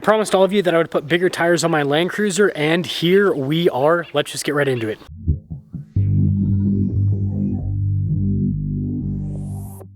I promised all of you that I would put bigger tires on my Land Cruiser, and here we are. Let's just get right into it.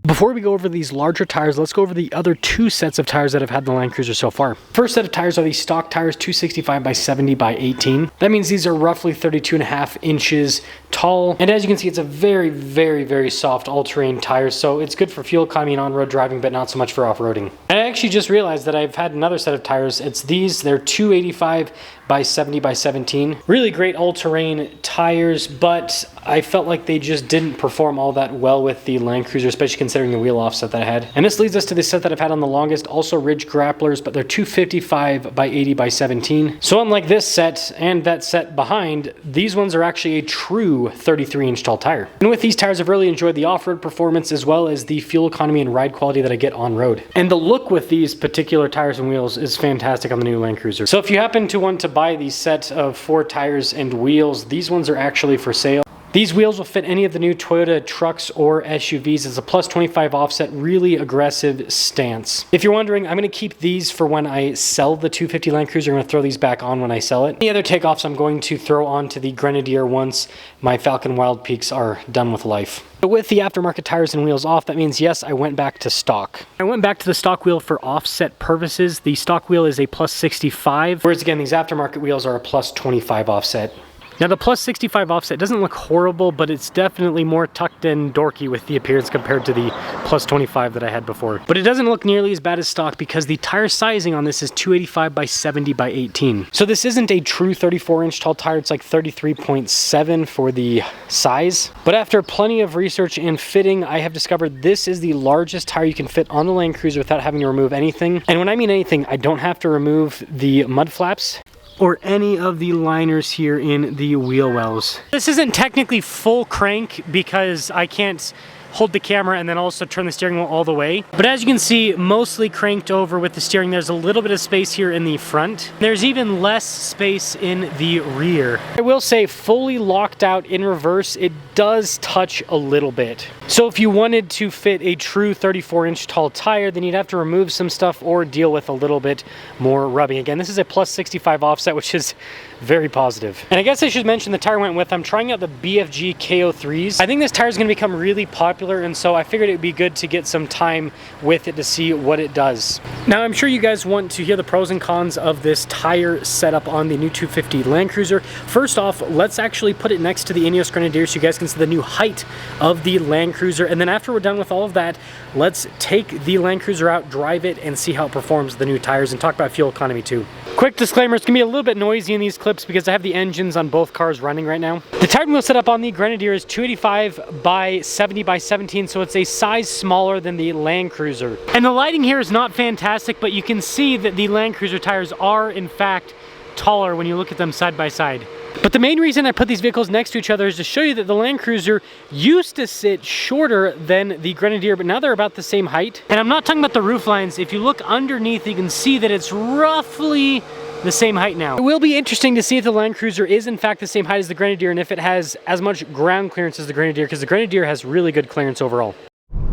Before we go over these larger tires, let's go over the other two sets of tires that I've had in the Land Cruiser so far. First set of tires are these stock tires, 265 by 70 by 18. That means these are roughly 32.5 inches tall. And as you can see, it's a very soft all-terrain tire. So it's good for fuel economy and on-road driving, but not so much for off-roading. And I actually just realized that I've had another set of tires. It's these, they're 285 by 70 by 17. Really great all-terrain tires, but I felt like they just didn't perform all that well with the Land Cruiser, especially considering the wheel offset that I had. And this leads us to the set that I've had on the longest, also Ridge Grapplers, but they're 255 by 80 by 17. So unlike this set and that set behind, these ones are actually a true 33-inch tall tire. And with these tires, I've really enjoyed the off-road performance as well as the fuel economy and ride quality that I get on road. And the look with these particular tires and wheels is fantastic on the new Land Cruiser. So if you happen to want to buy these set of 4 tires and wheels, these ones are actually for sale. These wheels will fit any of the new Toyota trucks or SUVs. It's a plus 25 offset, really aggressive stance. If you're wondering, I'm going to keep these for when I sell the 250 Land Cruiser. I'm going to throw these back on when I sell it. Any other takeoffs I'm going to throw onto the Grenadier once my Falcon Wild Peaks are done with life. But with the aftermarket tires and wheels off, that means yes, I went back to stock. I went back to the stock wheel for offset purposes. The stock wheel is a plus 65, whereas again, these aftermarket wheels are a plus 25 offset. Now the plus 65 offset doesn't look horrible, but it's definitely more tucked and dorky with the appearance compared to the plus 25 that I had before. But it doesn't look nearly as bad as stock because the tire sizing on this is 285 by 70 by 18. So this isn't a true 34-inch tall tire, it's like 33.7 for the size. But after plenty of research and fitting, I have discovered this is the largest tire you can fit on the Land Cruiser without having to remove anything. And when I mean anything, I don't have to remove the mud flaps or any of the liners here in the wheel wells. This isn't technically full crank because I can't hold the camera and then also turn the steering wheel all the way. But as you can see, mostly cranked over with the steering. There's a little bit of space here in the front. There's even less space in the rear. I will say fully locked out in reverse, it does touch a little bit. So if you wanted to fit a true 34-inch tall tire, then you'd have to remove some stuff or deal with a little bit more rubbing. Again, this is a plus 65 offset, which is very positive. And I guess I should mention the tire I went with. I'm trying out the BFG KO3s. I think this tire is going to become really popular, and so I figured it would be good to get some time with it to see what it does. Now, I'm sure you guys want to hear the pros and cons of this tire setup on the new 250 Land Cruiser. First off, let's actually put it next to the Ineos Grenadier so you guys can see the new height of the Land Cruiser. And then after we're done with all of that, let's take the Land Cruiser out, drive it, and see how it performs with the new tires, and talk about fuel economy too. Quick disclaimer, it's going to be a little bit noisy in these clips because I have the engines on both cars running right now. The tire wheel setup on the Grenadier is 285 by 70 by 17, so it's a size smaller than the Land Cruiser. And the lighting here is not fantastic, but you can see that the Land Cruiser tires are in fact taller when you look at them side by side. But the main reason I put these vehicles next to each other is to show you that the Land Cruiser used to sit shorter than the Grenadier, but now they're about the same height. And I'm not talking about the roof lines. If you look underneath, you can see that it's roughly the same height now. It will be interesting to see if the Land Cruiser is in fact the same height as the Grenadier and if it has as much ground clearance as the Grenadier, because the Grenadier has really good clearance overall.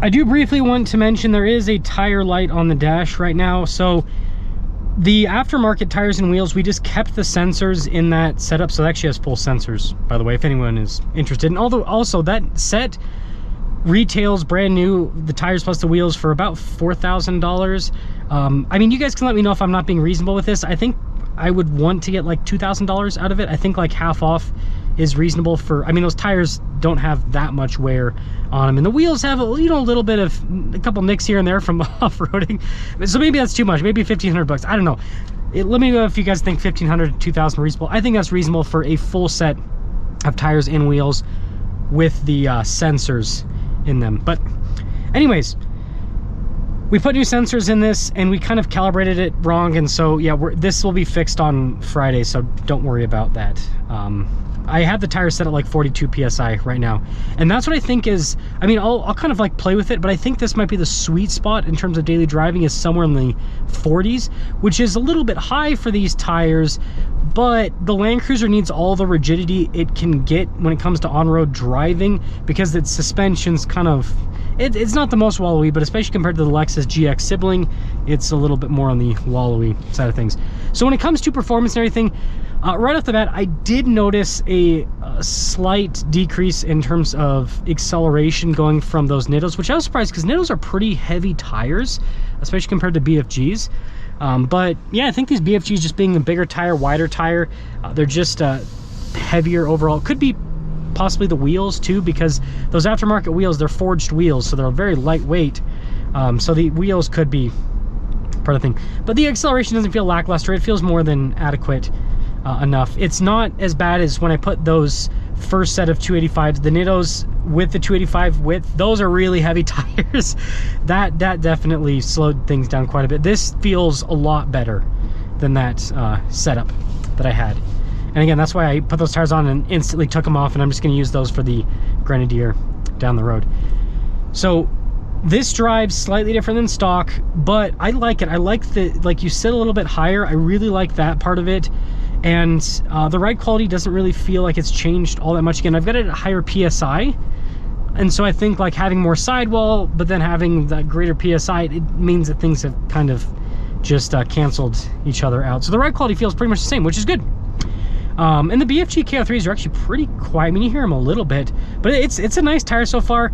I do briefly want to mention there is a tire light on the dash right now. So the aftermarket tires and wheels, we just kept the sensors in that setup, so it actually has full sensors, by the way, if anyone is interested. And although also that set retails brand new, the tires plus the wheels, for about $4,000. I mean, you guys can let me know if I'm not being reasonable with this. I think I would want to get like $2,000 out of it. I think like half off is reasonable for, I mean, those tires don't have that much wear on them, and the wheels have, you know, a little bit of a couple nicks here and there from off-roading, so maybe that's too much. Maybe 1,500 bucks, I don't know. Let me know if you guys think 1,500 to 2,000 reasonable. I think that's reasonable for a full set of tires and wheels with the sensors in them. But anyways, we put new sensors in this and we kind of calibrated it wrong, and so yeah, this will be fixed on Friday, so don't worry about that. I have the tires set at like 42 psi right now, and that's what I think is, I mean, I'll kind of like play with it, but I think this might be the sweet spot in terms of daily driving, is somewhere in the 40s, which is a little bit high for these tires, but the Land Cruiser needs all the rigidity it can get when it comes to on-road driving, because its suspension's kind of, it's not the most wallowy, but especially compared to the Lexus GX sibling, it's a little bit more on the wallowy side of things. So when it comes to performance and everything, right off the bat, I did notice a slight decrease in terms of acceleration going from those Nittos, which I was surprised because Nittos are pretty heavy tires, especially compared to BFGs. But yeah, I think these BFGs, just being a bigger tire, wider tire, they're just heavier overall. Could be possibly the wheels too, because those aftermarket wheels, they're forged wheels, so they're very lightweight. So the wheels could be part of the thing. But the acceleration doesn't feel lackluster. It feels more than adequate enough. It's not as bad as when I put those first set of 285s, the Nittos with the 285 width. Those are really heavy tires. That definitely slowed things down quite a bit. This feels a lot better than that setup that I had. And again, that's why I put those tires on and instantly took them off, and I'm just going to use those for the Grenadier down the road. So this drives slightly different than stock, but I like it. I like the, like, you sit a little bit higher. I really like that part of it. And the ride quality doesn't really feel like it's changed all that much. Again, I've got it at higher PSI. And so I think like having more sidewall, but then having that greater PSI, it means that things have kind of just canceled each other out. So the ride quality feels pretty much the same, which is good. And the BFG KO3s are actually pretty quiet. I mean, you hear them a little bit, but it's a nice tire so far.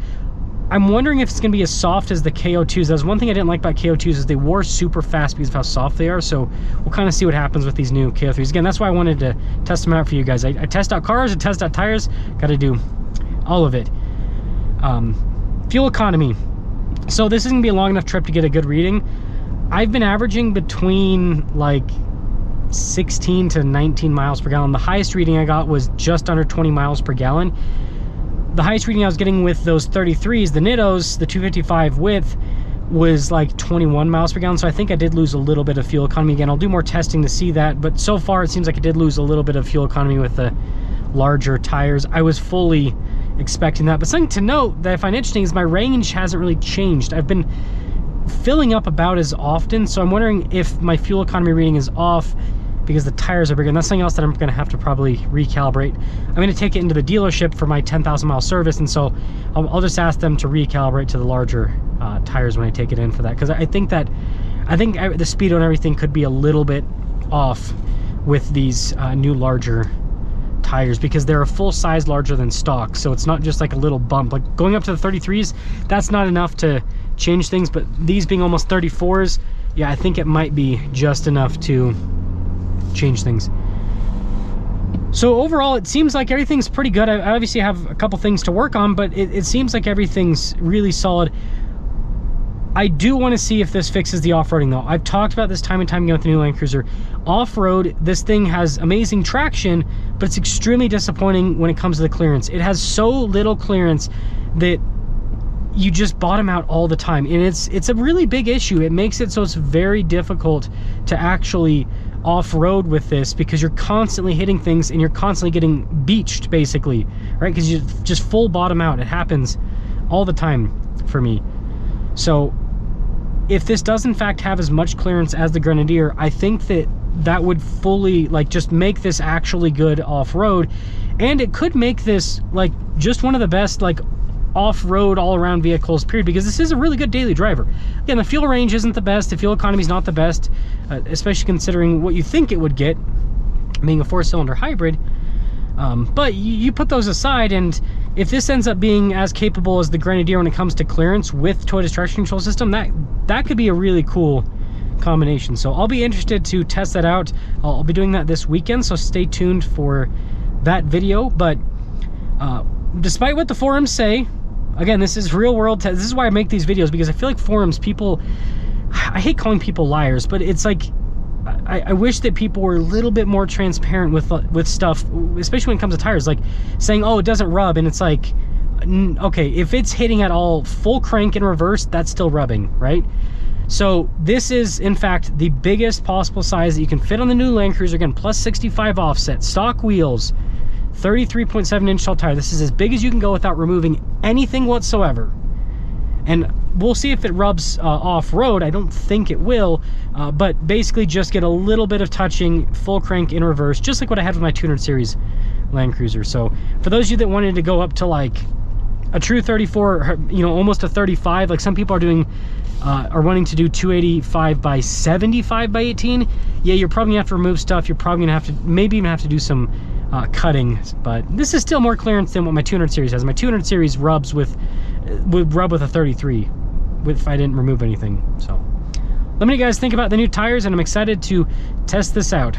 I'm wondering if it's going to be as soft as the KO2s. That's one thing I didn't like about KO2s, is they wore super fast because of how soft they are. So we'll kind of see what happens with these new KO3s. Again, that's why I wanted to test them out for you guys. I test out cars, I test out tires, got to do all of it. Fuel economy. So this isn't going to be a long enough trip to get a good reading. I've been averaging between like 16 to 19 miles per gallon. The highest reading I got was just under 20 miles per gallon. The highest reading I was getting with those 33s, the Nittos, the 255 width, was like 21 miles per gallon. So I think I did lose a little bit of fuel economy. Again, I'll do more testing to see that, but so far it seems like I did lose a little bit of fuel economy with the larger tires. I was fully expecting that. But something to note that I find interesting is my range hasn't really changed. I've been filling up about as often, so I'm wondering if my fuel economy reading is off because the tires are bigger. And that's something else that I'm going to have to probably recalibrate. I'm going to take it into the dealership for my 10,000 mile service, and so I'll just ask them to recalibrate to the larger tires when I take it in for that, because I think the speedo and everything could be a little bit off with these new larger tires, because they're a full size larger than stock. So it's not just like a little bump. Like going up to the 33s, that's not enough to change things, but these being almost 34s, yeah, I think it might be just enough to change things. So overall, it seems like everything's pretty good. I obviously have a couple things to work on, but it seems like everything's really solid. I do want to see if this fixes the off-roading though. I've talked about this time and time again with the new Land Cruiser. Off-road, this thing has amazing traction, but it's extremely disappointing when it comes to the clearance. It has so little clearance that you just bottom out all the time, and it's a really big issue. It makes it so it's very difficult to actually off-road with this, because you're constantly hitting things and you're constantly getting beached basically, right? Because you just full bottom out. It happens all the time for me. So if this does in fact have as much clearance as the Grenadier, I think that would fully like just make this actually good off-road, and it could make this like just one of the best like off-road all-around vehicles period, because this is a really good daily driver. Again, the fuel range isn't the best, the fuel economy is not the best, especially considering what you think it would get being a 4-cylinder hybrid, but you put those aside, and if this ends up being as capable as the Grenadier when it comes to clearance with Toyota's traction control system, that could be a really cool combination. So I'll be interested to test that out. I'll be doing that this weekend, so stay tuned for that video. But despite what the forums say, again, this is real world. This is why I make these videos, because I feel like forums, people, I hate calling people liars, but it's like, I wish that people were a little bit more transparent with stuff, especially when it comes to tires, like saying, oh, it doesn't rub, and it's like, okay, if it's hitting at all full crank in reverse, that's still rubbing, right? So this is in fact the biggest possible size that you can fit on the new Land Cruiser. Again, plus 65 offset, stock wheels, 33.7 inch tall tire. This is as big as you can go without removing anything whatsoever. And we'll see if it rubs off-road. I don't think it will, but basically just get a little bit of touching, full crank in reverse, just like what I had with my 200 series Land Cruiser. So for those of you that wanted to go up to like a true 34, you know, almost a 35. Like some people are doing, are wanting to do 285 by 75 by 18. Yeah, you're probably gonna have to remove stuff. You're probably gonna have to, maybe even have to do some cutting, but this is still more clearance than what my 200 series has. My 200 series rubs with, would rub with a 33 if I didn't remove anything. So let me know what you guys think about the new tires, and I'm excited to test this out.